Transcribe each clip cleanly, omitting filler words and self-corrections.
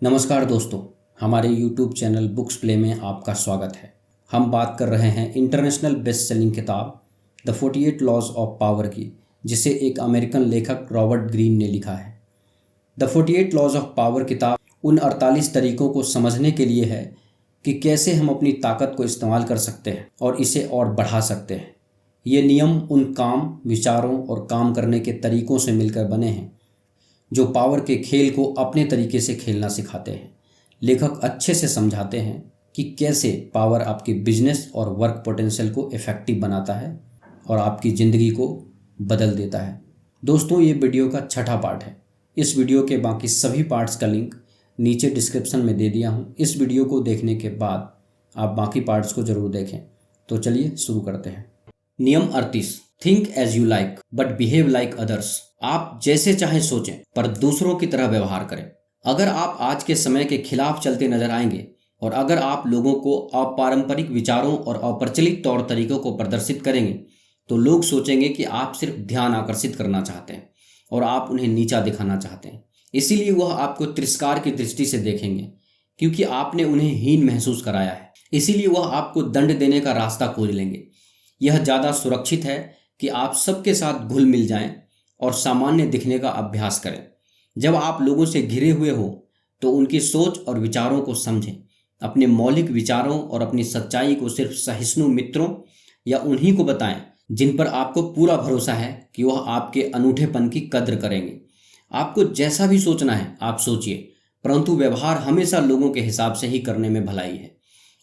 नमस्कार दोस्तों, हमारे YouTube चैनल बुक्स प्ले में आपका स्वागत है। हम बात कर रहे हैं इंटरनेशनल बेस्ट सेलिंग किताब द 48 लॉज ऑफ पावर की, जिसे एक अमेरिकन लेखक रॉबर्ट ग्रीन ने लिखा है। द 48 लॉज ऑफ पावर किताब उन 48 तरीकों को समझने के लिए है कि कैसे हम अपनी ताकत को इस्तेमाल कर सकते हैं और इसे और बढ़ा सकते हैं। ये नियम उन काम, विचारों और काम करने के तरीकों से मिलकर बने हैं जो पावर के खेल को अपने तरीके से खेलना सिखाते हैं। लेखक अच्छे से समझाते हैं कि कैसे पावर आपके बिजनेस और वर्क पोटेंशियल को इफ़ेक्टिव बनाता है और आपकी ज़िंदगी को बदल देता है। दोस्तों, ये वीडियो का छठा पार्ट है। इस वीडियो के बाकी सभी पार्ट्स का लिंक नीचे डिस्क्रिप्शन में दे दिया हूँ। इस वीडियो को देखने के बाद आप बाकी पार्ट्स को ज़रूर देखें। तो चलिए शुरू करते हैं। नियम 38, think as you like but behave like others. आप जैसे चाहे सोचें पर दूसरों की तरह व्यवहार करें। अगर आप आज के समय के खिलाफ चलते नजर आएंगे और अगर आप लोगों को अपारंपरिक विचारों और अप्रचलित तौर तरीकों को प्रदर्शित करेंगे तो लोग सोचेंगे कि आप सिर्फ ध्यान आकर्षित करना चाहते हैं और आप उन्हें नीचा दिखाना चाहते हैं। इसीलिए वह आपको तिरस्कार की दृष्टि से देखेंगे क्योंकि आपने उन्हें हीन महसूस कराया है। इसीलिए वह आपको दंड देने का रास्ता खोज लेंगे। यह ज़्यादा सुरक्षित है कि आप सबके साथ घुल मिल जाएं और सामान्य दिखने का अभ्यास करें। जब आप लोगों से घिरे हुए हो तो उनकी सोच और विचारों को समझें। अपने मौलिक विचारों और अपनी सच्चाई को सिर्फ सहिष्णु मित्रों या उन्हीं को बताएं जिन पर आपको पूरा भरोसा है कि वह आपके अनूठेपन की कद्र करेंगे। आपको जैसा भी सोचना है आप सोचिए, परंतु व्यवहार हमेशा लोगों के हिसाब से ही करने में भलाई है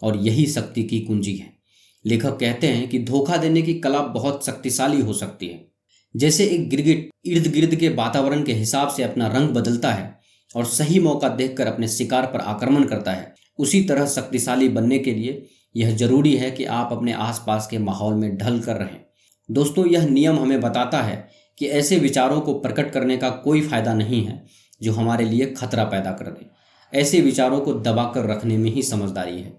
और यही शक्ति की कुंजी है। लेखक कहते हैं कि धोखा देने की कला बहुत शक्तिशाली हो सकती है। जैसे एक गिरगिट इर्द गिर्द के वातावरण के हिसाब से अपना रंग बदलता है और सही मौका देखकर अपने शिकार पर आक्रमण करता है, उसी तरह शक्तिशाली बनने के लिए यह जरूरी है कि आप अपने आसपास के माहौल में ढल कर रहें। दोस्तों, यह नियम हमें बताता है कि ऐसे विचारों को प्रकट करने का कोई फायदा नहीं है जो हमारे लिए खतरा पैदा कर दे। ऐसे विचारों को दबाकर रखने में ही समझदारी है।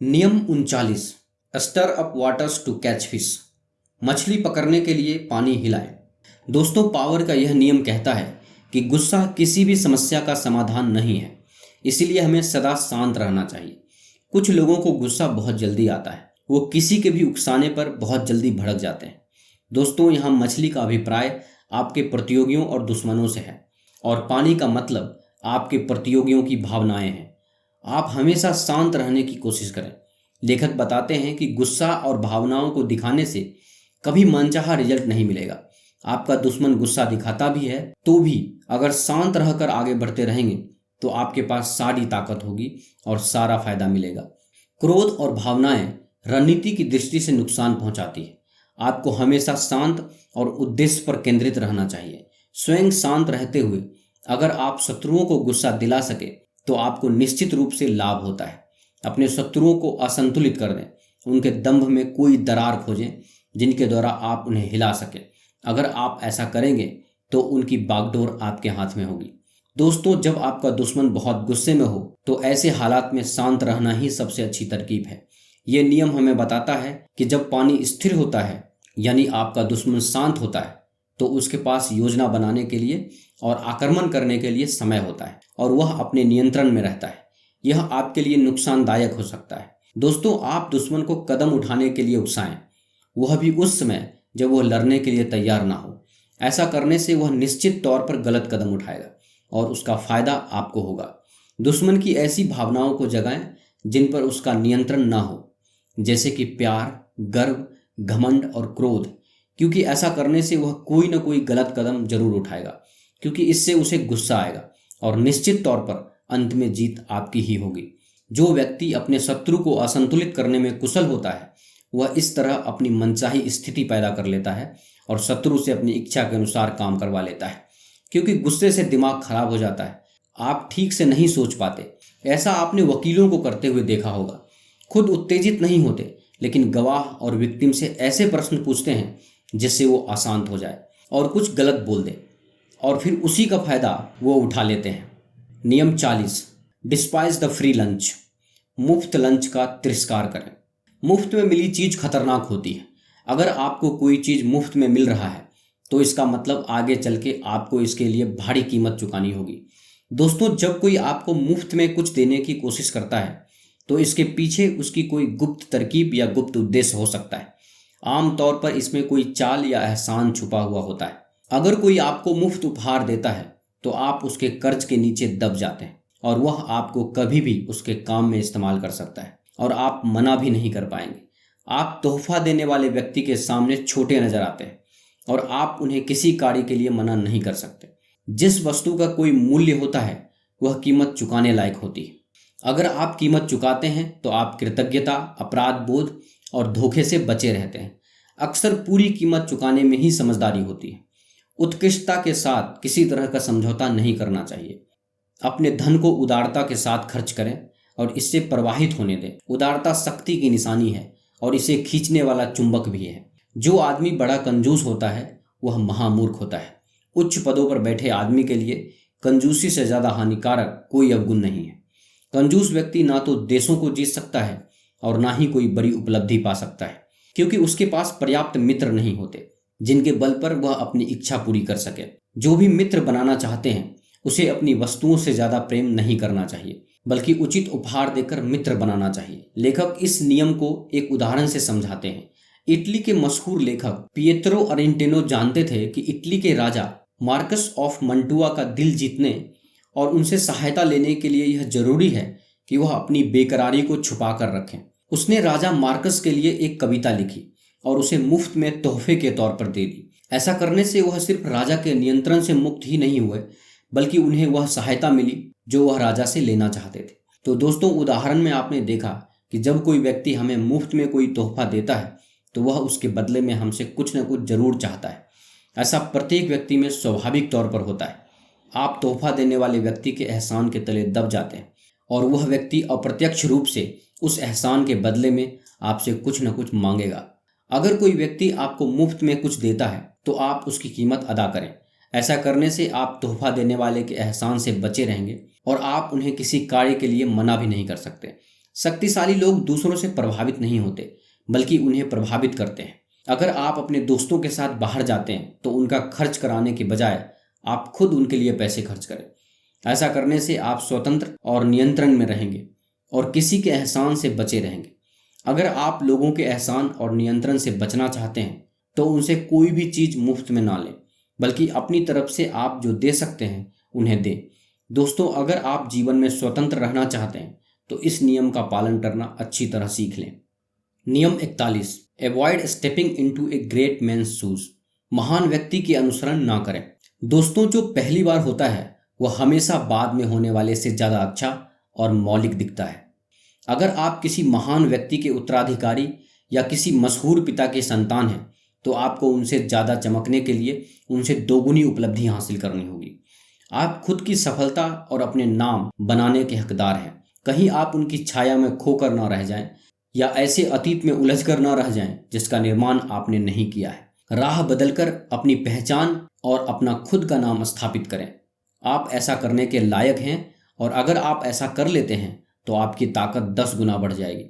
नियम 39, stir up waters to catch fish. मछली पकड़ने के लिए पानी हिलाएं। दोस्तों, पावर का यह नियम कहता है कि गुस्सा किसी भी समस्या का समाधान नहीं है, इसीलिए हमें सदा शांत रहना चाहिए। कुछ लोगों को गुस्सा बहुत जल्दी आता है, वो किसी के भी उकसाने पर बहुत जल्दी भड़क जाते हैं। दोस्तों, यहाँ मछली का अभिप्राय आपके प्रतियोगियों और दुश्मनों से है और पानी का मतलब आपके प्रतियोगियों की भावनाएं हैं। आप हमेशा शांत रहने की कोशिश करें। लेखक बताते हैं कि गुस्सा और भावनाओं को दिखाने से कभी मनचाहा रिजल्ट नहीं मिलेगा। आपका दुश्मन गुस्सा दिखाता भी है तो भी अगर शांत रहकर आगे बढ़ते रहेंगे तो आपके पास सारी ताकत होगी और सारा फायदा मिलेगा। क्रोध और भावनाएं रणनीति की दृष्टि से नुकसान पहुंचाती है। आपको हमेशा शांत और उद्देश्य पर केंद्रित रहना चाहिए। स्वयं शांत रहते हुए अगर आप शत्रुओं को गुस्सा दिला सके तो आपको निश्चित रूप से लाभ होता है। अपने शत्रुओं को असंतुलित कर दें, उनके दंभ में कोई दरार खोजें जिनके द्वारा आप उन्हें हिला सकें। अगर आप ऐसा करेंगे तो उनकी बागडोर आपके हाथ में होगी। दोस्तों, जब आपका दुश्मन बहुत गुस्से में हो तो ऐसे हालात में शांत रहना ही सबसे अच्छी तरकीब है। ये नियम हमें बताता है कि जब पानी स्थिर होता है यानी आपका दुश्मन शांत होता है तो उसके पास योजना बनाने के लिए और आक्रमण करने के लिए समय होता है और वह अपने नियंत्रण में रहता है। यह आपके लिए नुकसानदायक हो सकता है। दोस्तों, आप दुश्मन को कदम उठाने के लिए उकसाएं, वह भी उस समय जब वह लड़ने के लिए तैयार ना हो। ऐसा करने से वह निश्चित तौर पर गलत कदम उठाएगा और उसका फायदा आपको होगा। दुश्मन की ऐसी भावनाओं को जगाएं जिन पर उसका नियंत्रण ना हो, जैसे कि प्यार, गर्व, घमंड और क्रोध, क्योंकि ऐसा करने से वह कोई ना कोई गलत कदम जरूर उठाएगा, क्योंकि इससे उसे गुस्सा आएगा और निश्चित तौर पर अंत में जीत आपकी ही होगी। जो व्यक्ति अपने शत्रु को असंतुलित करने में कुशल होता है वह इस तरह अपनी मनचाही स्थिति पैदा कर लेता है और शत्रु से अपनी इच्छा के अनुसार काम करवा लेता है, क्योंकि गुस्से से दिमाग खराब हो जाता है। आप ठीक से नहीं सोच पाते। ऐसा आपने वकीलों को करते हुए देखा होगा। खुद उत्तेजित नहीं होते लेकिन गवाह और विक्टिम से ऐसे प्रश्न पूछते हैं जिससे वो अशांत हो जाए और कुछ गलत बोल दे और फिर उसी का फायदा वो उठा लेते हैं। नियम 40, डिस्पाइज द फ्री लंच। मुफ्त लंच का तिरस्कार करें। मुफ्त में मिली चीज़ खतरनाक होती है। अगर आपको कोई चीज़ मुफ्त में मिल रहा है तो इसका मतलब आगे चल के आपको इसके लिए भारी कीमत चुकानी होगी। दोस्तों, जब कोई आपको मुफ्त में कुछ देने की कोशिश करता है तो इसके पीछे उसकी कोई गुप्त तरकीब या गुप्त उद्देश्य हो सकता है। आमतौर पर इसमें कोई चाल या एहसान छुपा हुआ होता है। अगर कोई आपको मुफ्त उपहार देता है तो आप उसके कर्ज के नीचे दब जाते हैं और वह आपको कभी भी उसके काम में इस्तेमाल कर सकता है और आप मना भी नहीं कर पाएंगे। आप तोहफा देने वाले व्यक्ति के सामने छोटे नजर आते हैं और आप उन्हें किसी कार्य के लिए मना नहीं कर सकते। जिस वस्तु का कोई मूल्य होता है वह कीमत चुकाने लायक होती है। अगर आप कीमत चुकाते हैं तो आप कृतज्ञता, अपराध बोध और धोखे से बचे रहते हैं। अक्सर पूरी कीमत चुकाने में ही समझदारी होती है। उत्कृष्टता के साथ किसी तरह का समझौता नहीं करना चाहिए। अपने धन को उदारता के साथ खर्च करें और इससे प्रवाहित होने दें। उदारता शक्ति की निशानी है और इसे खींचने वाला चुंबक भी है। जो आदमी बड़ा कंजूस होता है वह महामूर्ख होता है। उच्च पदों पर बैठे आदमी के लिए कंजूसी से ज्यादा हानिकारक कोई अवगुण नहीं है। कंजूस व्यक्ति ना तो देशों को जीत सकता है और ना ही कोई बड़ी उपलब्धि पा सकता है, क्योंकि उसके पास पर्याप्त मित्र नहीं होते जिनके बल पर वह अपनी इच्छा पूरी कर सके। जो भी मित्र बनाना चाहते हैं उसे अपनी वस्तुओं से ज्यादा प्रेम नहीं करना चाहिए, बल्कि उचित उपहार देकर मित्र बनाना चाहिए। लेखक इस नियम को एक उदाहरण से समझाते हैं। इटली के मशहूर लेखक पिएत्रो अरेंटेनो जानते थे कि इटली के राजा मार्कस ऑफ मंटुआ का दिल जीतने और उनसे सहायता लेने के लिए यह जरूरी है कि वह अपनी बेकरारी को छुपा कर रखें। उसने राजा मार्कस के लिए एक कविता लिखी और उसे मुफ्त में तोहफे के तौर पर दे दी। ऐसा करने से वह सिर्फ राजा के नियंत्रण से मुक्त ही नहीं हुए, बल्कि उन्हें वह सहायता मिली जो वह राजा से लेना चाहते थे। तो दोस्तों, उदाहरण में आपने देखा कि जब कोई व्यक्ति हमें मुफ्त में कोई तोहफा देता है तो वह उसके बदले में हमसे कुछ न कुछ जरूर चाहता है। ऐसा प्रत्येक व्यक्ति में स्वाभाविक तौर पर होता है। आप तोहफा देने वाले व्यक्ति के एहसान के तले दब जाते हैं और वह व्यक्ति अप्रत्यक्ष रूप से उस एहसान के बदले में आपसे कुछ न कुछ मांगेगा। अगर कोई व्यक्ति आपको मुफ्त में कुछ देता है तो आप उसकी कीमत अदा करें। ऐसा करने से आप तोहफा देने वाले के एहसान से बचे रहेंगे और आप उन्हें किसी कार्य के लिए मना भी नहीं कर सकते। शक्तिशाली लोग दूसरों से प्रभावित नहीं होते, बल्कि उन्हें प्रभावित करते हैं। अगर आप अपने दोस्तों के साथ बाहर जाते हैं तो उनका खर्च कराने के बजाय आप खुद उनके लिए पैसे खर्च करें। ऐसा करने से आप स्वतंत्र और नियंत्रण में रहेंगे और किसी के एहसान से बचे रहेंगे। अगर आप लोगों के एहसान और नियंत्रण से बचना चाहते हैं तो उनसे कोई भी चीज़ मुफ्त में ना लें, बल्कि अपनी तरफ से आप जो दे सकते हैं उन्हें दें। दोस्तों, अगर आप जीवन में स्वतंत्र रहना चाहते हैं तो इस नियम का पालन करना अच्छी तरह सीख लें। नियम 41, avoid stepping into a great man's shoes. महान व्यक्ति के अनुसरण ना करें। दोस्तों, जो पहली बार होता है वह हमेशा बाद में होने वाले से ज़्यादा अच्छा और मौलिक दिखता है। अगर आप किसी महान व्यक्ति के उत्तराधिकारी या किसी मशहूर पिता के संतान हैं तो आपको उनसे ज़्यादा चमकने के लिए उनसे दोगुनी उपलब्धि हासिल करनी होगी। आप खुद की सफलता और अपने नाम बनाने के हकदार हैं। कहीं आप उनकी छाया में खोकर ना रह जाएं या ऐसे अतीत में उलझ कर ना रह जाएं जिसका निर्माण आपने नहीं किया है। राह बदलकर अपनी पहचान और अपना खुद का नाम स्थापित करें। आप ऐसा करने के लायक हैं और अगर आप ऐसा कर लेते हैं तो आपकी ताकत 10 गुना बढ़ जाएगी।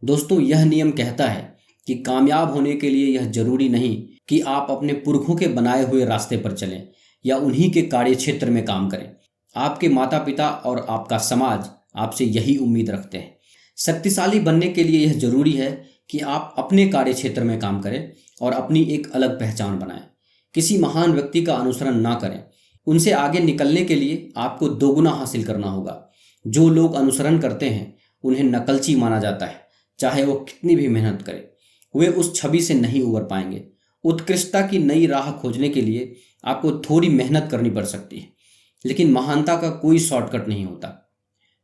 दोस्तों, यह नियम कहता है कि कामयाब होने के लिए यह जरूरी नहीं कि आप अपने पुरखों के बनाए हुए रास्ते पर चलें या उन्हीं के कार्य क्षेत्र में काम करें। आपके माता पिता और आपका समाज आपसे यही उम्मीद रखते हैं। शक्तिशाली बनने के लिए यह जरूरी है कि आप अपने कार्य क्षेत्र में काम करें और अपनी एक अलग पहचान बनाएं। किसी महान व्यक्ति का अनुसरण ना करें। उनसे आगे निकलने के लिए आपको दोगुना हासिल करना होगा। जो लोग अनुसरण करते हैं उन्हें नकलची माना जाता है, चाहे वो कितनी भी मेहनत करें, वे उस छवि से नहीं उबर पाएंगे। उत्कृष्टता की नई राह खोजने के लिए आपको थोड़ी मेहनत करनी पड़ सकती है, लेकिन महानता का कोई शॉर्टकट नहीं होता।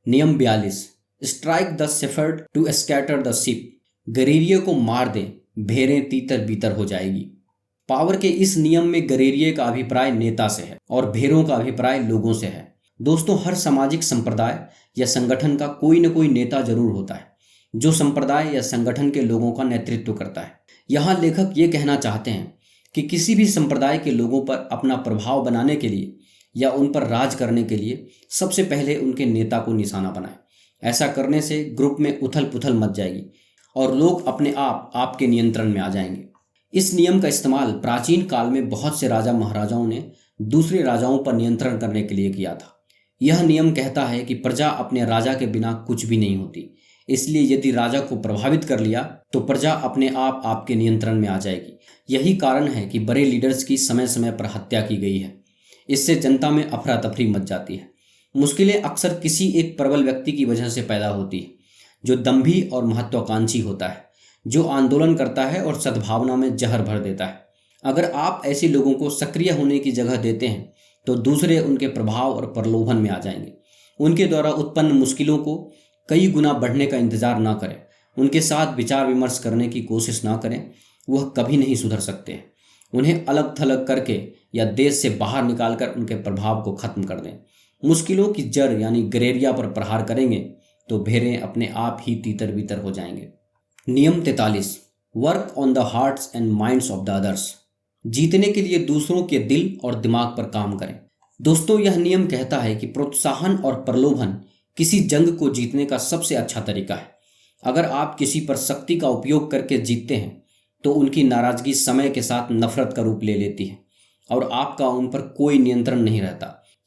नियम 42, strike the shepherd to scatter the sheep. गरीरिये को मार दे, भेड़ें तीतर बीतर हो जाएगी। पावर के इस नियम में गरीरिये का अभिप्राय नेता से है और भेड़ों का अभिप्राय लोगों से है। दोस्तों, हर सामाजिक संप्रदाय या संगठन का कोई न कोई नेता जरूर होता है जो संप्रदाय या संगठन के लोगों का नेतृत्व करता है। यहाँ लेखक ये कहना चाहते हैं कि किसी भी संप्रदाय के लोगों पर अपना प्रभाव बनाने के लिए या उन पर राज करने के लिए सबसे पहले उनके नेता को निशाना बनाएं। ऐसा करने से ग्रुप में उथल पुथल मच जाएगी और लोग अपने आप आपके नियंत्रण में आ जाएंगे। इस नियम का इस्तेमाल प्राचीन काल में बहुत से राजा महाराजाओं ने दूसरे राजाओं पर नियंत्रण करने के लिए किया था। यह नियम कहता है कि प्रजा अपने राजा के बिना कुछ भी नहीं होती, इसलिए यदि राजा को प्रभावित कर लिया तो प्रजा अपने आप आपके नियंत्रण में आ जाएगी। यही कारण है कि बड़े लीडर्स की समय समय पर हत्या की गई है। इससे जनता में अफरा तफरी मच जाती है। मुश्किलें अक्सर किसी एक प्रबल व्यक्ति की वजह से पैदा होती है, जो दंभी और महत्वाकांक्षी होता है, जो आंदोलन करता है और सद्भावना में जहर भर देता है। अगर आप ऐसे लोगों को सक्रिय होने की जगह देते हैं तो दूसरे उनके प्रभाव और प्रलोभन में आ जाएंगे। उनके द्वारा उत्पन्न मुश्किलों को कई गुना बढ़ने का इंतजार ना करें, उनके साथ विचार विमर्श करने की कोशिश ना करें, वह कभी नहीं सुधर सकते। उन्हें अलग थलग करके या देश से बाहर निकालकर उनके प्रभाव को खत्म कर दें। मुश्किलों की जड़ यानी गलेरिया पर प्रहार करेंगे तो भेड़ें अपने आप ही तीतर बीतर हो जाएंगे। नियम 43, work on the hearts and minds of the others. जीतने के लिए दूसरों के दिल और दिमाग पर काम करें। दोस्तों, यह नियम कहता है कि प्रोत्साहन और प्रलोभन किसी जंग को जीतने का सबसे अच्छा तरीका है। अगर आप किसी पर शक्ति का उपयोग करके जीतते हैं तो उनकी नाराजगी समय के साथ नफरत का रूप ले लेती है और आपका उन पर कोई नियंत्रण नहीं रहता,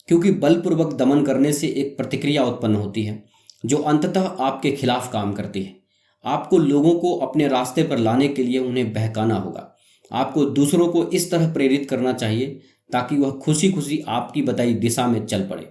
क्योंकि बलपूर्वक दमन करने से एक प्रतिक्रिया उत्पन्न होती है जो अंततः आपके खिलाफ काम करती है। आपको लोगों को अपने रास्ते पर लाने के लिए उन्हें बहकाना होगा। आपको दूसरों को इस तरह प्रेरित करना चाहिए ताकि वह खुशी खुशी आपकी बताई दिशा में चल पड़े।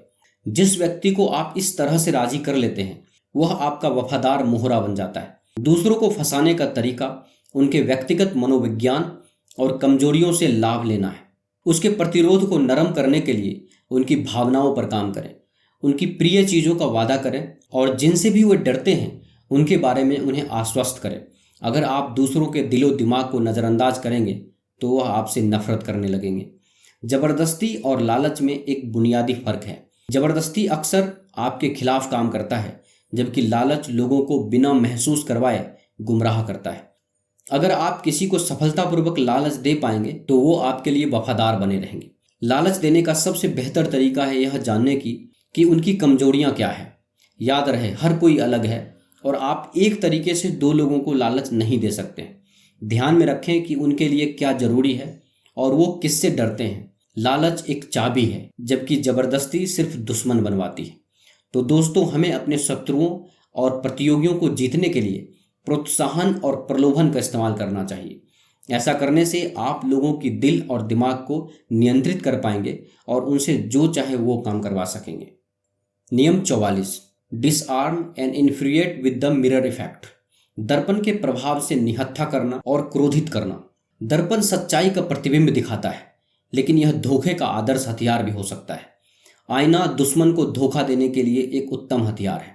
जिस व्यक्ति को आप इस तरह से राजी कर लेते हैं वह आपका वफादार मोहरा बन जाता है। दूसरों को फंसाने का तरीका उनके व्यक्तिगत मनोविज्ञान और कमजोरियों से लाभ लेना है। उसके प्रतिरोध को नरम करने के लिए उनकी भावनाओं पर काम करें, उनकी प्रिय चीज़ों का वादा करें और जिनसे भी वे डरते हैं उनके बारे में उन्हें आश्वस्त करें। अगर आप दूसरों के दिलो दिमाग को नज़रअंदाज करेंगे तो वह आपसे नफरत करने लगेंगे। ज़बरदस्ती और लालच में एक बुनियादी फर्क है। ज़बरदस्ती अक्सर आपके खिलाफ काम करता है, जबकि लालच लोगों को बिना महसूस करवाए गुमराह करता है। अगर आप किसी को सफलतापूर्वक लालच दे पाएंगे तो वो आपके लिए वफादार बने रहेंगे। लालच देने का सबसे बेहतर तरीका है यह जानने की कि उनकी कमजोरियां क्या है। याद रहे, हर कोई अलग है और आप एक तरीके से दो लोगों को लालच नहीं दे सकते। ध्यान में रखें कि उनके लिए क्या जरूरी है और वो किससे डरते हैं। लालच एक चाबी है, जबकि ज़बरदस्ती सिर्फ दुश्मन बनवाती है। तो दोस्तों, हमें अपने शत्रुओं और प्रतियोगियों को जीतने के लिए प्रोत्साहन और प्रलोभन का इस्तेमाल करना चाहिए। ऐसा करने से आप लोगों की दिल और दिमाग को नियंत्रित कर पाएंगे और उनसे जो चाहे वो काम करवा सकेंगे। नियम 44, disarm and infuriate with the mirror effect. दर्पण के प्रभाव से निहत्था करना और क्रोधित करना। दर्पण सच्चाई का प्रतिबिंब दिखाता है, लेकिन यह धोखे का आदर्श हथियार भी हो सकता है। आईना दुश्मन को धोखा देने के लिए एक उत्तम हथियार है।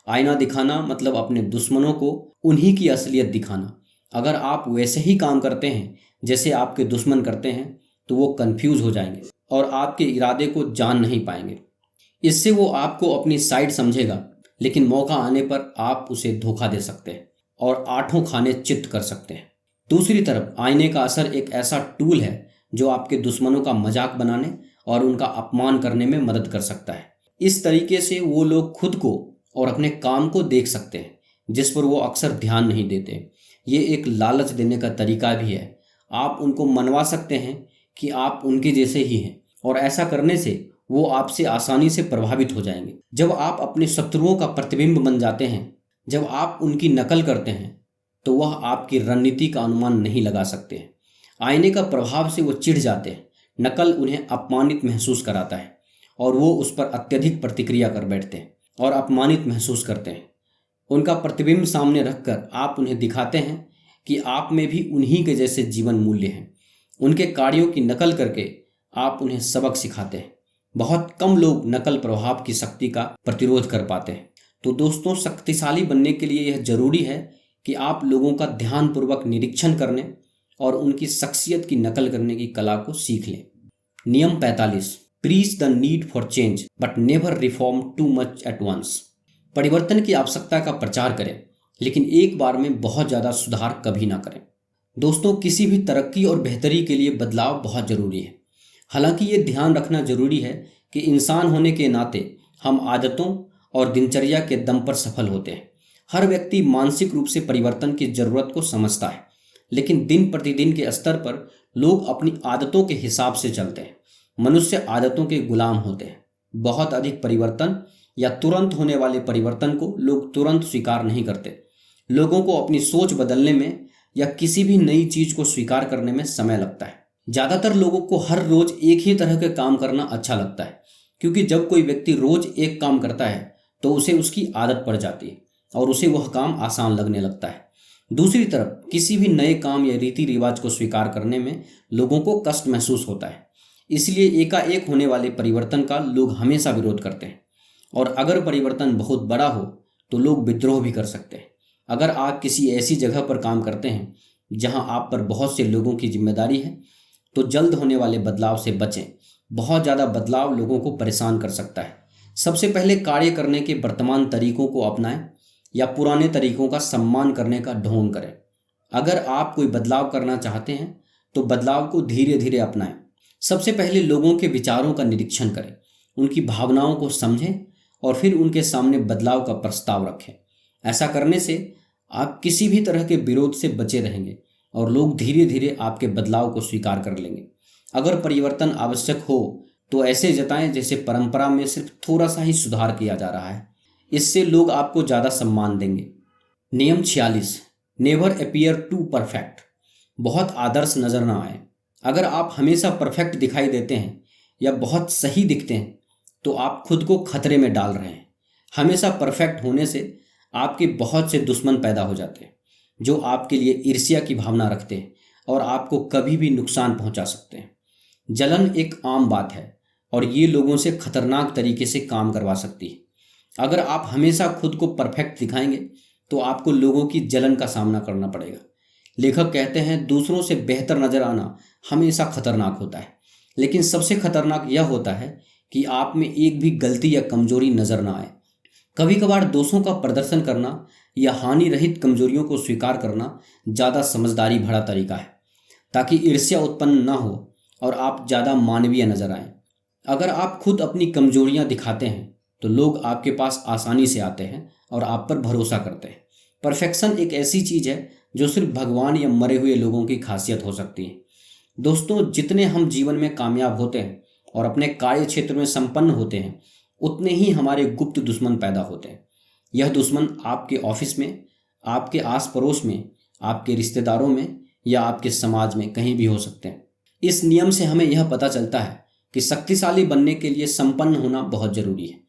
आईना दिखाना मतलब अपने दुश्मनों को उन्हीं की असलियत दिखाना। अगर आप वैसे ही काम करते हैं जैसे आपके दुश्मन करते हैं तो वो कंफ्यूज हो जाएंगे और आपके इरादे को जान नहीं पाएंगे। इससे वो आपको अपनी साइड समझेगा, लेकिन मौका आने पर आप उसे धोखा दे सकते हैं और आठों खाने चित्त कर सकते हैं। दूसरी तरफ आईने का असर एक ऐसा टूल है जो आपके दुश्मनों का मजाक बनाने और उनका अपमान करने में मदद कर सकता है। इस तरीके से वो लोग खुद को और अपने काम को देख सकते हैं जिस पर वो अक्सर ध्यान नहीं देते। ये एक लालच देने का तरीका भी है। आप उनको मनवा सकते हैं कि आप उनके जैसे ही हैं और ऐसा करने से वो आपसे आसानी से प्रभावित हो जाएंगे। जब आप अपने शत्रुओं का प्रतिबिंब बन जाते हैं, जब आप उनकी नकल करते हैं, तो वह आपकी रणनीति का अनुमान नहीं लगा सकते हैं। आईने का प्रभाव से वो चिढ़ जाते हैं। नकल उन्हें अपमानित महसूस कराता है और वो उस पर अत्यधिक प्रतिक्रिया कर बैठते हैं और अपमानित महसूस करते हैं। उनका प्रतिबिंब सामने रखकर आप उन्हें दिखाते हैं कि आप में भी उन्हीं के जैसे जीवन मूल्य हैं। उनके कार्यों की नकल करके आप उन्हें सबक सिखाते हैं। बहुत कम लोग नकल प्रभाव की शक्ति का प्रतिरोध कर पाते हैं। तो दोस्तों, शक्तिशाली बनने के लिए यह जरूरी है कि आप लोगों का ध्यानपूर्वक निरीक्षण करने और उनकी शख्सियत की नकल करने की कला को सीख लें। नियम 45, preach the need for change but never reform too much at once. परिवर्तन की आवश्यकता का प्रचार करें, लेकिन एक बार में बहुत ज़्यादा सुधार कभी ना करें। दोस्तों, किसी भी तरक्की और बेहतरी के लिए बदलाव बहुत ज़रूरी है। हालांकि ये ध्यान रखना जरूरी है कि इंसान होने के नाते हम आदतों और दिनचर्या के दम पर सफल होते हैं। हर व्यक्ति मानसिक रूप से परिवर्तन की ज़रूरत को समझता है, लेकिन दिन प्रतिदिन के स्तर पर लोग अपनी आदतों के हिसाब से चलते हैं। मनुष्य आदतों के गुलाम होते हैं। बहुत अधिक परिवर्तन या तुरंत होने वाले परिवर्तन को लोग तुरंत स्वीकार नहीं करते। लोगों को अपनी सोच बदलने में या किसी भी नई चीज को स्वीकार करने में समय लगता है। ज्यादातर लोगों को हर रोज एक ही तरह के काम करना अच्छा लगता है, क्योंकि जब कोई व्यक्ति रोज एक काम करता है तो उसे उसकी आदत पड़ जाती है और उसे वह काम आसान लगने लगता है। दूसरी तरफ किसी भी नए काम या रीति रिवाज को स्वीकार करने में लोगों को कष्ट महसूस होता है। इसलिए एकाएक होने वाले परिवर्तन का लोग हमेशा विरोध करते हैं, और अगर परिवर्तन बहुत बड़ा हो तो लोग विद्रोह भी कर सकते हैं। अगर आप किसी ऐसी जगह पर काम करते हैं जहां आप पर बहुत से लोगों की जिम्मेदारी है, तो जल्द होने वाले बदलाव से बचें। बहुत ज़्यादा बदलाव लोगों को परेशान कर सकता है। सबसे पहले कार्य करने के वर्तमान तरीकों को अपनाएं या पुराने तरीकों का सम्मान करने का ढोंग करें। अगर आप कोई बदलाव करना चाहते हैं तो बदलाव को धीरे धीरे अपनाएं। सबसे पहले लोगों के विचारों का निरीक्षण करें, उनकी भावनाओं को समझें और फिर उनके सामने बदलाव का प्रस्ताव रखें। ऐसा करने से आप किसी भी तरह के विरोध से बचे रहेंगे और लोग धीरे धीरे आपके बदलाव को स्वीकार कर लेंगे। अगर परिवर्तन आवश्यक हो तो ऐसे जताएं जैसे परंपरा में सिर्फ थोड़ा सा ही सुधार किया जा रहा है। इससे लोग आपको ज़्यादा सम्मान देंगे। नियम 46, नेवर अपीयर टू परफेक्ट। बहुत आदर्श नजर ना आए। अगर आप हमेशा परफेक्ट दिखाई देते हैं या बहुत सही दिखते हैं तो आप खुद को खतरे में डाल रहे हैं। हमेशा परफेक्ट होने से आपके बहुत से दुश्मन पैदा हो जाते हैं जो आपके लिए ईर्ष्या की भावना रखते हैं और आपको कभी भी नुकसान पहुंचा सकते हैं। जलन एक आम बात है और ये लोगों से खतरनाक तरीके से काम करवा सकती है। अगर आप हमेशा खुद को परफेक्ट दिखाएंगे तो आपको लोगों की जलन का सामना करना पड़ेगा। लेखक कहते हैं दूसरों से बेहतर नजर आना हमेशा खतरनाक होता है, लेकिन सबसे खतरनाक यह होता है कि आप में एक भी गलती या कमजोरी नजर ना आए। कभी कभार दोषों का प्रदर्शन करना या हानि रहित कमजोरियों को स्वीकार करना ज़्यादा समझदारी भरा तरीका है, ताकि ईर्ष्या उत्पन्न ना हो और आप ज़्यादा मानवीय नजर आएं। अगर आप खुद अपनी कमजोरियां दिखाते हैं तो लोग आपके पास आसानी से आते हैं और आप पर भरोसा करते हैं। परफेक्शन एक ऐसी चीज़ है जो सिर्फ भगवान या मरे हुए लोगों की खासियत हो सकती है। दोस्तों, जितने हम जीवन में कामयाब होते हैं और अपने कार्य क्षेत्र में संपन्न होते हैं, उतने ही हमारे गुप्त दुश्मन पैदा होते हैं। यह दुश्मन आपके ऑफिस में, आपके आस पड़ोस में, आपके रिश्तेदारों में या आपके समाज में कहीं भी हो सकते हैं। इस नियम से हमें यह पता चलता है कि शक्तिशाली बनने के लिए संपन्न होना बहुत जरूरी है,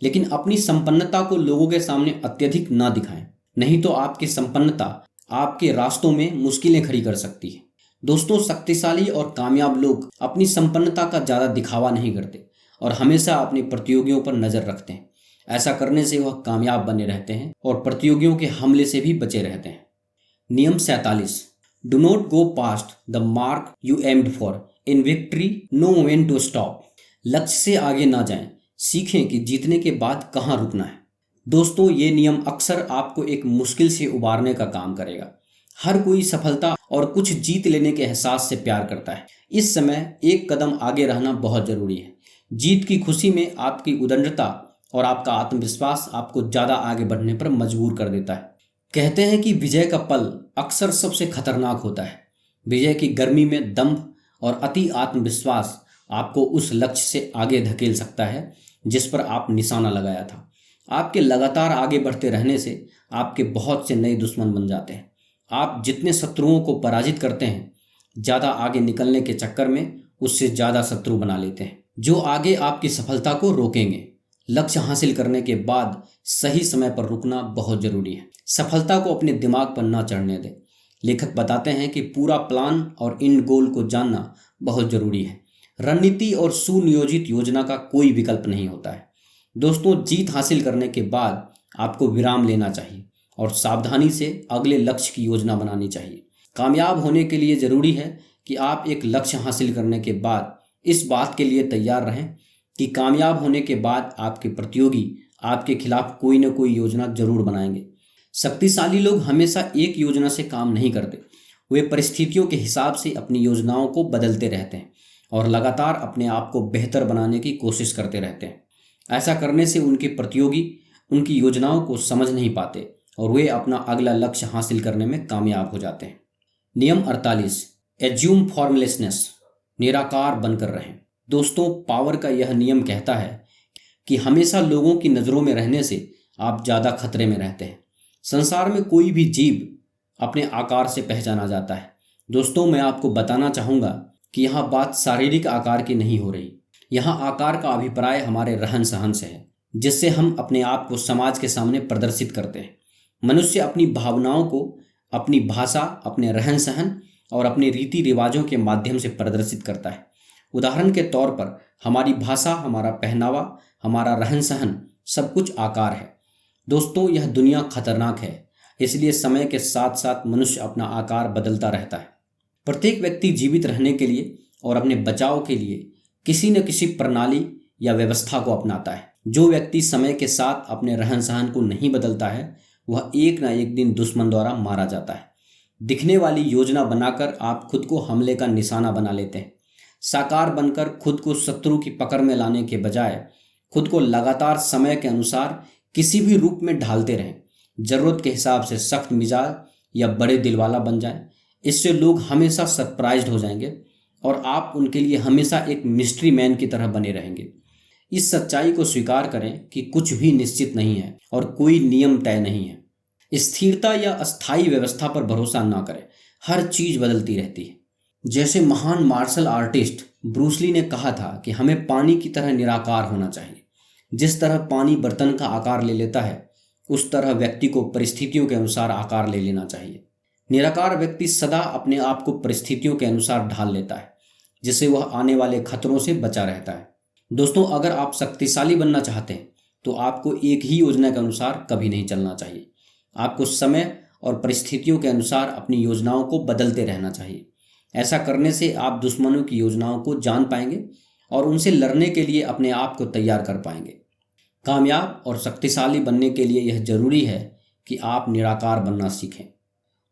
लेकिन अपनी संपन्नता को लोगों के सामने अत्यधिक ना दिखाएं, नहीं तो आपकी संपन्नता आपके रास्तों में मुश्किलें खड़ी कर सकती है। दोस्तों, शक्तिशाली और कामयाब लोग अपनी संपन्नता का ज़्यादा दिखावा नहीं करते और हमेशा अपने प्रतियोगियों पर नज़र रखते हैं। ऐसा करने से वह कामयाब बने रहते हैं और प्रतियोगियों के हमले से भी बचे रहते हैं। नियम 47, do not go past the mark you aimed for, in victory know when to stop. लक्ष्य से आगे ना जाएं, सीखें कि जीतने के बाद कहाँ रुकना है। दोस्तों, ये नियम अक्सर आपको एक मुश्किल से उबारने का काम करेगा। हर कोई सफलता और कुछ जीत लेने के एहसास से प्यार करता है। इस समय एक कदम आगे रहना बहुत जरूरी है। जीत की खुशी में आपकी उदंडता और आपका आत्मविश्वास आपको ज़्यादा आगे बढ़ने पर मजबूर कर देता है। कहते हैं कि विजय का पल अक्सर सबसे खतरनाक होता है। विजय की गर्मी में दंभ और अति आत्मविश्वास आपको उस लक्ष्य से आगे धकेल सकता है जिस पर आप निशाना लगाया था। आपके लगातार आगे बढ़ते रहने से आपके बहुत से नए दुश्मन बन जाते हैं। आप जितने शत्रुओं को पराजित करते हैं, ज़्यादा आगे निकलने के चक्कर में उससे ज़्यादा शत्रु बना लेते हैं जो आगे आपकी सफलता को रोकेंगे। लक्ष्य हासिल करने के बाद सही समय पर रुकना बहुत जरूरी है। सफलता को अपने दिमाग पर ना चढ़ने दें। लेखक बताते हैं कि पूरा प्लान और इन गोल को जानना बहुत जरूरी है। रणनीति और सुनियोजित योजना का कोई विकल्प नहीं होता है। दोस्तों, जीत हासिल करने के बाद आपको विराम लेना चाहिए और सावधानी से अगले लक्ष्य की योजना बनानी चाहिए। कामयाब होने के लिए जरूरी है कि आप एक लक्ष्य हासिल करने के बाद इस बात के लिए तैयार रहें कि कामयाब होने के बाद आपके प्रतियोगी आपके खिलाफ कोई न कोई योजना जरूर बनाएंगे। शक्तिशाली लोग हमेशा एक योजना से काम नहीं करते। वे परिस्थितियों के हिसाब से अपनी योजनाओं को बदलते रहते हैं और लगातार अपने आप को बेहतर बनाने की कोशिश करते रहते हैं। ऐसा करने से उनके प्रतियोगी उनकी योजनाओं को समझ नहीं पाते और वे अपना अगला लक्ष्य हासिल करने में कामयाब हो जाते हैं। नियम 48, एज्यूम फॉर्मलेसनेस, निराकार बनकर रहें। दोस्तों, पावर का यह नियम कहता है कि हमेशा लोगों की नज़रों में रहने से आप ज़्यादा खतरे में रहते हैं। संसार में कोई भी जीव अपने आकार से पहचाना जाता है। दोस्तों, मैं आपको बताना चाहूँगा कि यहाँ बात शारीरिक आकार की नहीं हो रही। यहाँ आकार का अभिप्राय हमारे रहन सहन से है, जिससे हम अपने आप को समाज के सामने प्रदर्शित करते हैं। मनुष्य अपनी भावनाओं को अपनी भाषा, अपने रहन सहन और अपने रीति रिवाजों के माध्यम से प्रदर्शित करता है। उदाहरण के तौर पर हमारी भाषा, हमारा पहनावा, हमारा रहन सहन सब कुछ आकार है। दोस्तों, यह दुनिया खतरनाक है, इसलिए समय के साथ साथ मनुष्य अपना आकार बदलता रहता है। प्रत्येक व्यक्ति जीवित रहने के लिए और अपने बचाव के लिए किसी न किसी प्रणाली या व्यवस्था को अपनाता है। जो व्यक्ति समय के साथ अपने रहन सहन को नहीं बदलता है, वह एक न एक दिन दुश्मन द्वारा मारा जाता है। दिखने वाली योजना बनाकर आप खुद को हमले का निशाना बना लेते हैं। साकार बनकर खुद को शत्रु की पकड़ में लाने के बजाय खुद को लगातार समय के अनुसार किसी भी रूप में ढालते रहें। जरूरत के हिसाब से सख्त मिजाज या बड़े दिल वाला बन जाएं। इससे लोग हमेशा सरप्राइज्ड हो जाएंगे और आप उनके लिए हमेशा एक मिस्ट्री मैन की तरह बने रहेंगे। इस सच्चाई को स्वीकार करें कि कुछ भी निश्चित नहीं है और कोई नियम तय नहीं है। स्थिरता या अस्थायी व्यवस्था पर भरोसा ना करें। हर चीज बदलती रहती है। जैसे महान मार्शल आर्टिस्ट ब्रूस ली ने कहा था कि हमें पानी की तरह निराकार होना चाहिए। जिस तरह पानी बर्तन का आकार ले लेता है, उस तरह व्यक्ति को परिस्थितियों के अनुसार आकार ले लेना चाहिए। निराकार व्यक्ति सदा अपने आप को परिस्थितियों के अनुसार ढाल लेता है, जिससे वह आने वाले खतरों से बचा रहता है। दोस्तों, अगर आप शक्तिशाली बनना चाहते हैं तो आपको एक ही योजना के अनुसार कभी नहीं चलना चाहिए। आपको समय और परिस्थितियों के अनुसार अपनी योजनाओं को बदलते रहना चाहिए। ऐसा करने से आप दुश्मनों की योजनाओं को जान पाएंगे और उनसे लड़ने के लिए अपने आप को तैयार कर पाएंगे। कामयाब और शक्तिशाली बनने के लिए यह जरूरी है कि आप निराकार बनना सीखें।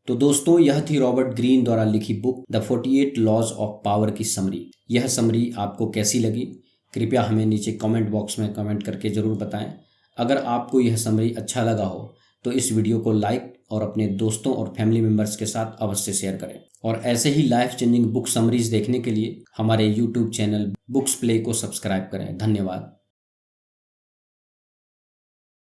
तो दोस्तों, यह थी रॉबर्ट ग्रीन द्वारा लिखी book the 48 laws of power की समरी। यह समरी आपको कैसी लगी, कृपया हमें नीचे कमेंट बॉक्स में कमेंट करके ज़रूर बताएं। अगर आपको यह समरी अच्छा लगा हो तो इस वीडियो को लाइक और अपने दोस्तों और फैमिली मेम्बर्स के साथ अवश्य शेयर करें। और ऐसे ही लाइफ चेंजिंग बुक समरीज देखने के लिए हमारे YouTube चैनल बुक्स प्ले को सब्सक्राइब करें। धन्यवाद।